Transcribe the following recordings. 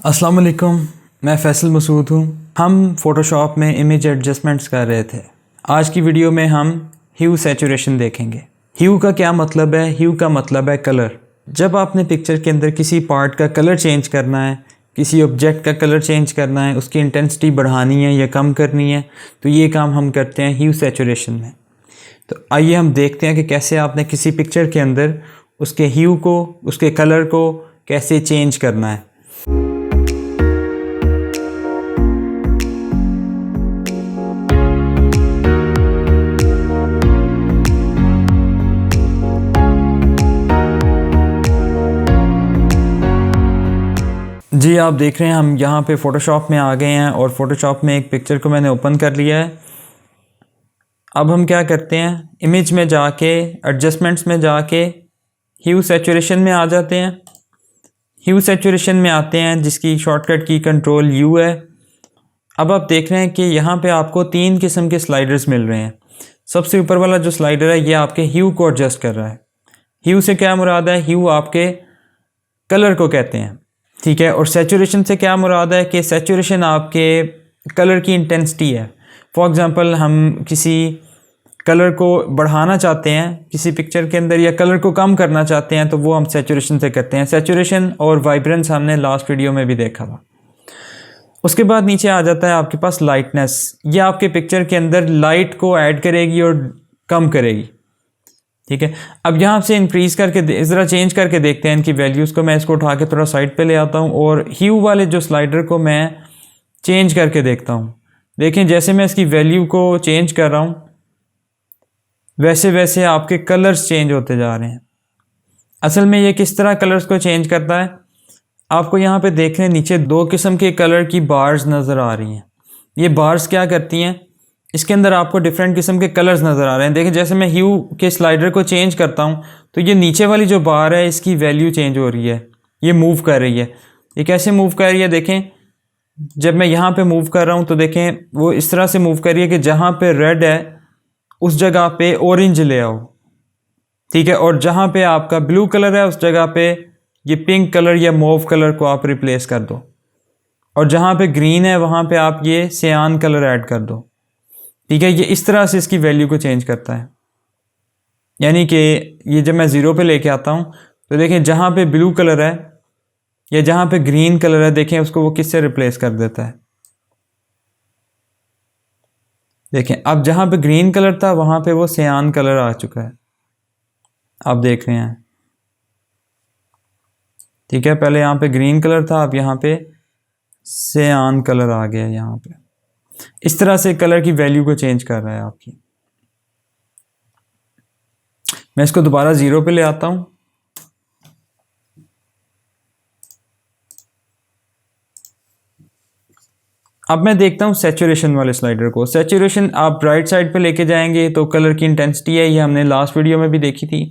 अस्सलाम वालेकुम, मैं फ़ैसल मसूद हूँ। हम फ़ोटोशॉप में इमेज एडजस्टमेंट्स कर रहे थे। आज की वीडियो में हम ह्यू सैचुरेशन देखेंगे। ह्यू का क्या मतलब है? ह्यू का मतलब है कलर। जब आपने पिक्चर के अंदर किसी पार्ट का कलर चेंज करना है, किसी ऑब्जेक्ट का कलर चेंज करना है, उसकी इंटेंसिटी बढ़ानी है या कम करनी है, तो ये काम हम करते हैं ह्यू सैचुरेशन में। तो आइए हम देखते हैं कि कैसे आपने किसी पिक्चर के अंदर उसके ह्यू को, उसके कलर को कैसे चेंज करना है। जी, आप देख रहे हैं हम यहाँ पे फ़ोटोशॉप में आ गए हैं और फ़ोटोशॉप में एक पिक्चर को मैंने ओपन कर लिया है। अब हम क्या करते हैं, इमेज में जाके एडजस्टमेंट्स में जाके ह्यू सैचुरेशन में आ जाते हैं। ह्यू सैचुरेशन में आते हैं जिसकी शॉर्टकट की कंट्रोल यू है। अब आप देख रहे हैं कि यहाँ पे आपको 3 किस्म के स्लाइडर्स मिल रहे हैं। सबसे ऊपर वाला जो स्लाइडर है ये आपके ह्यू को एडजस्ट कर रहा है। ह्यू से क्या मुराद है? ह्यू आपके कलर को कहते हैं, ठीक है। और सैचुरेशन से क्या मुराद है कि सैचुरेशन आपके कलर की इंटेंसिटी है। फॉर एग्ज़ाम्पल हम किसी कलर को बढ़ाना चाहते हैं किसी पिक्चर के अंदर या कलर को कम करना चाहते हैं तो वो हम सैचुरेशन से करते हैं। सैचुरेशन और वाइब्रेंस हमने लास्ट वीडियो में भी देखा था। उसके बाद नीचे आ जाता है आपके पास लाइटनेस। ये आपके पिक्चर के अंदर लाइट को ऐड करेगी और कम करेगी, ठीक है। अब यहाँ से इंक्रीज़ करके ज़रा चेंज करके देखते हैं इनकी वैल्यूज़ को। मैं इसको उठा के थोड़ा साइड पे ले आता हूँ और ह्यू वाले जो स्लाइडर को मैं चेंज करके देखता हूँ। देखें, जैसे मैं इसकी वैल्यू को चेंज कर रहा हूँ वैसे वैसे आपके कलर्स चेंज होते जा रहे हैं। असल में ये किस तरह कलर्स को चेंज करता है, आपको यहाँ पे देख रहे हैं नीचे 2 किस्म के कलर की बार्स नज़र आ रही हैं। ये बार्स क्या करती हैं, इसके अंदर आपको डिफरेंट किस्म के कलर्स नज़र आ रहे हैं। देखिए, जैसे मैं ह्यू के स्लाइडर को चेंज करता हूँ तो ये नीचे वाली जो बार है इसकी वैल्यू चेंज हो रही है, ये मूव कर रही है। ये कैसे मूव कर रही है? देखें, जब मैं यहाँ पे मूव कर रहा हूँ तो देखें वो इस तरह से मूव कर रही है कि जहाँ पे रेड है उस जगह पे ऑरेंज ले आओ, ठीक है। और जहाँ पे आपका ब्लू कलर है उस जगह पे ये पिंक कलर या मोव कलर को आप रिप्लेस कर दो। और जहाँ पे ग्रीन है वहाँ पे आप ये सियान कलर ऐड कर दो, ठीक है। ये इस तरह से इसकी वैल्यू को चेंज करता है। यानी कि ये जब मैं ज़ीरो पे लेके आता हूँ तो देखें जहाँ पे ब्लू कलर है या जहाँ पे ग्रीन कलर है, देखें उसको वो किससे रिप्लेस कर देता है। देखें, अब जहाँ पे ग्रीन कलर था वहाँ पे वो सियान कलर आ चुका है, आप देख रहे हैं, ठीक है। पहले यहाँ पे ग्रीन कलर था, अब यहाँ पे सियान कलर आ गया। यहाँ पे इस तरह से कलर की वैल्यू को चेंज कर रहा है आपकी। मैं इसको दोबारा ज़ीरो पे ले आता हूँ। अब मैं देखता हूँ सैचुरेशन वाले स्लाइडर को। सैचुरेशन आप राइट साइड पे लेके जाएंगे तो कलर की इंटेंसिटी है, ये हमने लास्ट वीडियो में भी देखी थी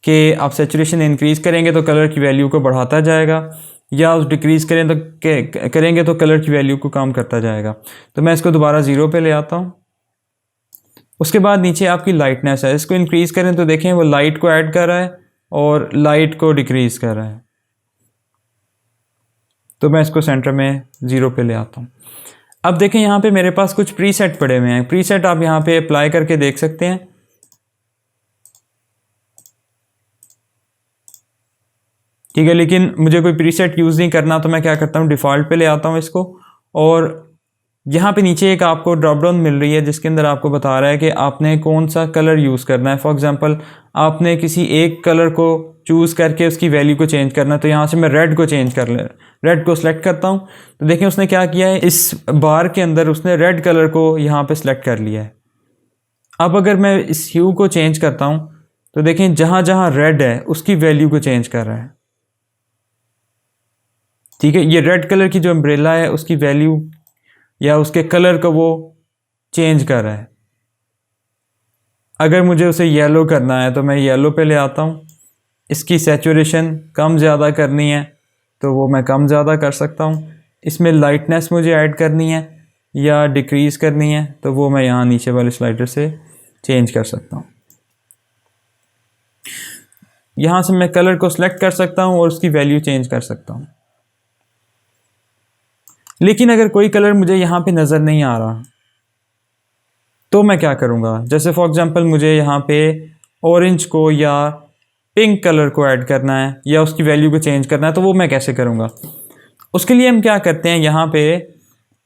कि आप सैचुरेशन इंक्रीज़ करेंगे तो कलर की वैल्यू को बढ़ाता जाएगा, या उस डिक्रीज़ करेंगे तो कलर की वैल्यू को कम करता जाएगा। तो मैं इसको दोबारा ज़ीरो पे ले आता हूँ। उसके बाद नीचे आपकी लाइटनेस है, इसको इंक्रीज़ करें तो देखें वो लाइट को ऐड कर रहा है और लाइट को डिक्रीज़ कर रहा है। तो मैं इसको सेंटर में ज़ीरो पे ले आता हूँ। अब देखें यहाँ पे मेरे पास कुछ प्रीसेट पड़े हुए हैं। प्रीसेट आप यहाँ पे अप्लाई करके देख सकते हैं, ठीक है। लेकिन मुझे कोई प्रीसेट यूज़ नहीं करना तो मैं क्या करता हूँ, डिफ़ॉल्ट पे ले आता हूँ इसको। और यहाँ पे नीचे एक आपको ड्रॉप डाउन मिल रही है जिसके अंदर आपको बता रहा है कि आपने कौन सा कलर यूज़ करना है। फॉर एग्जांपल आपने किसी एक कलर को चूज़ करके उसकी वैल्यू को चेंज करना है, तो यहाँ से मैं रेड को चेंज कर ले रेड को सिलेक्ट करता हूँ। तो देखें उसने क्या किया है, इस बार के अंदर उसने रेड कलर को यहाँ पे सिलेक्ट कर लिया है। अब अगर मैं इस ह्यू को चेंज करता हूँ तो देखें जहाँ जहाँ रेड है उसकी वैल्यू को चेंज कर रहा है, ठीक है। ये रेड कलर की जो अम्ब्रेला है उसकी वैल्यू या उसके कलर को वो चेंज कर रहा है। अगर मुझे उसे येलो करना है तो मैं येलो पे ले आता हूँ। इसकी सैचुरेशन कम ज़्यादा करनी है तो वो मैं कम ज़्यादा कर सकता हूँ। इसमें लाइटनेस मुझे ऐड करनी है या डिक्रीज़ करनी है तो वो मैं यहाँ नीचे वाले स्लाइडर से चेंज कर सकता हूँ। यहाँ से मैं कलर को सिलेक्ट कर सकता हूँ और उसकी वैल्यू चेंज कर सकता हूँ। लेकिन अगर कोई कलर मुझे यहाँ पे नज़र नहीं आ रहा तो मैं क्या करूँगा? जैसे फॉर एग्ज़ाम्पल मुझे यहाँ पे ऑरेंज को या पिंक कलर को ऐड करना है या उसकी वैल्यू को चेंज करना है, तो वो मैं कैसे करूँगा? उसके लिए हम क्या करते हैं, यहाँ पे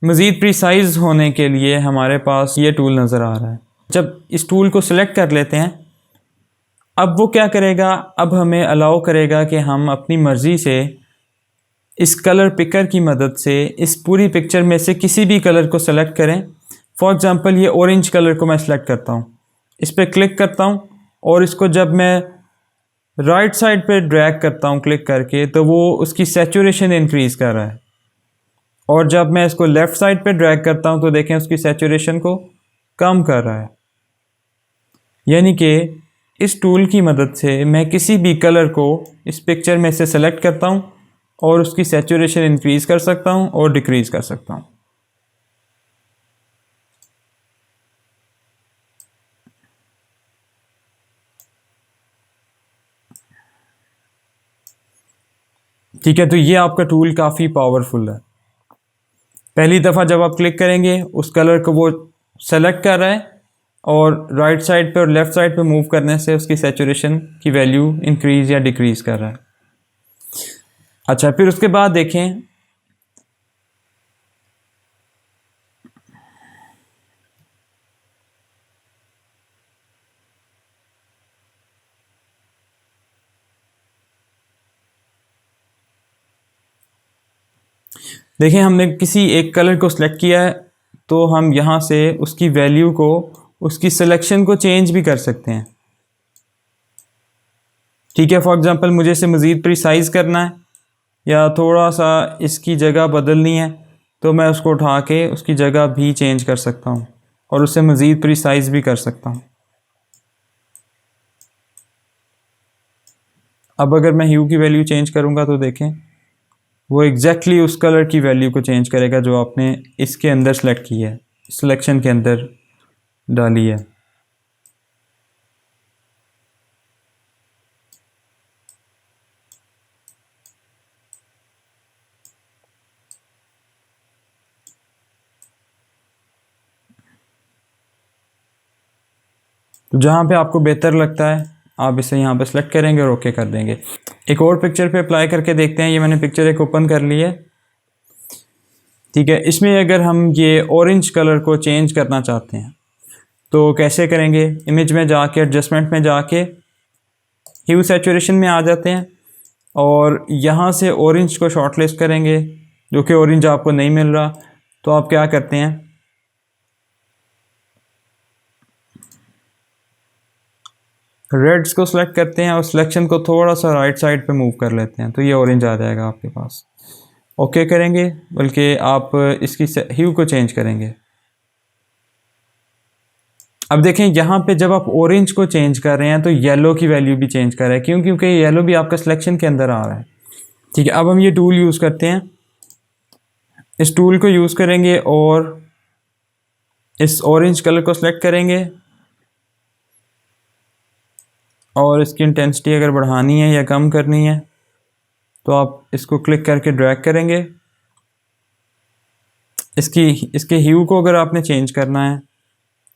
मज़ीद प्रिसाइज़ होने के लिए हमारे पास ये टूल नज़र आ रहा है। जब इस टूल को सिलेक्ट कर लेते हैं, अब वो क्या करेगा, अब हमें अलाउ करेगा कि हम अपनी मर्ज़ी से इस कलर पिकर की मदद से इस पूरी पिक्चर में से किसी भी कलर को सेलेक्ट करें। फॉर एग्ज़ाम्पल ये ऑरेंज कलर को मैं सेलेक्ट करता हूँ, इस पर क्लिक करता हूँ और इसको जब मैं राइट साइड पे ड्रैग करता हूँ क्लिक करके, तो वो उसकी सैचुरेशन इंक्रीज़ कर रहा है। और जब मैं इसको लेफ़्ट साइड पे ड्रैग करता हूँ तो देखें उसकी सैचुरेशन को कम कर रहा है। यानी कि इस टूल की मदद से मैं किसी भी कलर को इस पिक्चर में से सेलेक्ट करता हूँ और उसकी सैचुरेशन इंक्रीज़ कर सकता हूँ और डिक्रीज़ कर सकता हूँ। ठीक है, तो ये आपका टूल काफ़ी पावरफुल है। पहली दफ़ा जब आप क्लिक करेंगे उस कलर को वो सेलेक्ट कर रहा है और राइट साइड पे और लेफ़्ट साइड पे मूव करने से उसकी सैचुरेशन की वैल्यू इंक्रीज़ या डिक्रीज़ कर रहा है। अच्छा, फिर उसके बाद देखें हमने किसी एक कलर को सिलेक्ट किया है, तो हम यहाँ से उसकी वैल्यू को, उसकी सिलेक्शन को चेंज भी कर सकते हैं। ठीक है, फॉर एग्ज़ाम्पल मुझे इसे मज़ीद प्रिसाइज़ करना है या थोड़ा सा इसकी जगह बदलनी है, तो मैं उसको उठा के उसकी जगह भी चेंज कर सकता हूँ और उसे मज़ीद प्रिसाइज़ भी कर सकता हूँ। अब अगर मैं ह्यू की वैल्यू चेंज करूँगा तो देखें वो एग्जैक्टली उस कलर की वैल्यू को चेंज करेगा जो आपने इसके अंदर सेलेक्ट की है, सिलेक्शन के अंदर डाली है। तो जहाँ पे आपको बेहतर लगता है आप इसे यहाँ पे सेलेक्ट करेंगे और ओके कर देंगे। एक और पिक्चर पे अप्लाई करके देखते हैं। ये मैंने पिक्चर एक ओपन कर ली है। ठीक है, इसमें अगर हम ये ऑरेंज कलर को चेंज करना चाहते हैं तो कैसे करेंगे? इमेज में जाके एडजस्टमेंट में जाके ह्यू सैचुरेशन में आ जाते हैं और यहाँ से ऑरेंज को शॉर्टलिस्ट करेंगे, जो कि ऑरेंज आपको नहीं मिल रहा। तो आप क्या करते हैं, रेड्स को सिलेक्ट करते हैं और सिलेक्शन को थोड़ा सा राइट साइड पे मूव कर लेते हैं, तो ये ऑरेंज आ जाएगा आपके पास। ओके करेंगे, बल्कि आप इसकी ह्यू को चेंज करेंगे। अब देखें यहाँ पे जब आप ऑरेंज को चेंज कर रहे हैं तो येलो की वैल्यू भी चेंज कर रहा है, क्योंकि येलो भी आपका सिलेक्शन के अंदर आ रहा है। ठीक है, अब हम ये टूल यूज़ करते हैं। इस टूल को यूज़ करेंगे और इस ऑरेंज कलर को सिलेक्ट करेंगे और इसकी इंटेंसिटी अगर बढ़ानी है या कम करनी है तो आप इसको क्लिक करके ड्रैग करेंगे। इसके ह्यू को अगर आपने चेंज करना है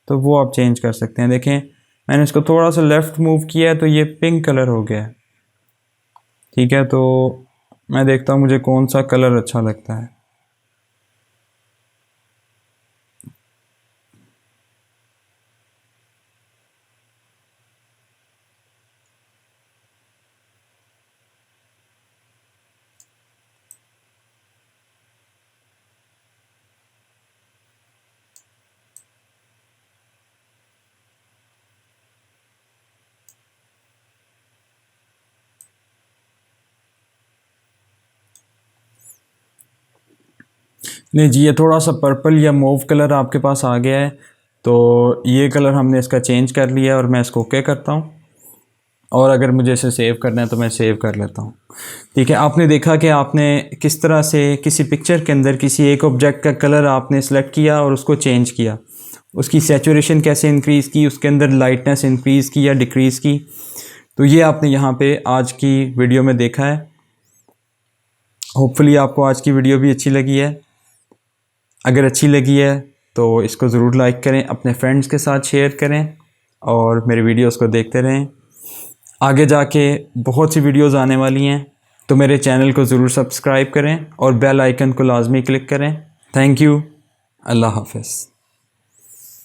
तो वो आप चेंज कर सकते हैं। देखें मैंने इसको थोड़ा सा लेफ़्ट मूव किया है तो ये पिंक कलर हो गया है। ठीक है, तो मैं देखता हूँ मुझे कौन सा कलर अच्छा लगता है। नहीं जी, ये थोड़ा सा पर्पल या मूव कलर आपके पास आ गया है, तो ये कलर हमने इसका चेंज कर लिया और मैं इसको ओके करता हूँ। और अगर मुझे इसे सेव करना है तो मैं सेव कर लेता हूँ। ठीक है, आपने देखा कि आपने किस तरह से किसी पिक्चर के अंदर किसी एक ऑब्जेक्ट का कलर आपने सेलेक्ट किया और उसको चेंज किया, उसकी सैचुरेशन कैसे इंक्रीज़ की, उसके अंदर लाइटनेस इंक्रीज़ की या डिक्रीज़ की। तो ये आपने यहाँ पे आज की वीडियो में देखा है। होपफुली आपको आज की वीडियो भी अच्छी लगी है। अगर अच्छी लगी है तो इसको ज़रूर लाइक करें, अपने फ्रेंड्स के साथ शेयर करें और मेरे वीडियोस को देखते रहें। आगे जाके बहुत सी वीडियोस आने वाली हैं, तो मेरे चैनल को ज़रूर सब्सक्राइब करें और बेल आइकन को लाजमी क्लिक करें। Thank you. अल्लाह हाफ़िज़।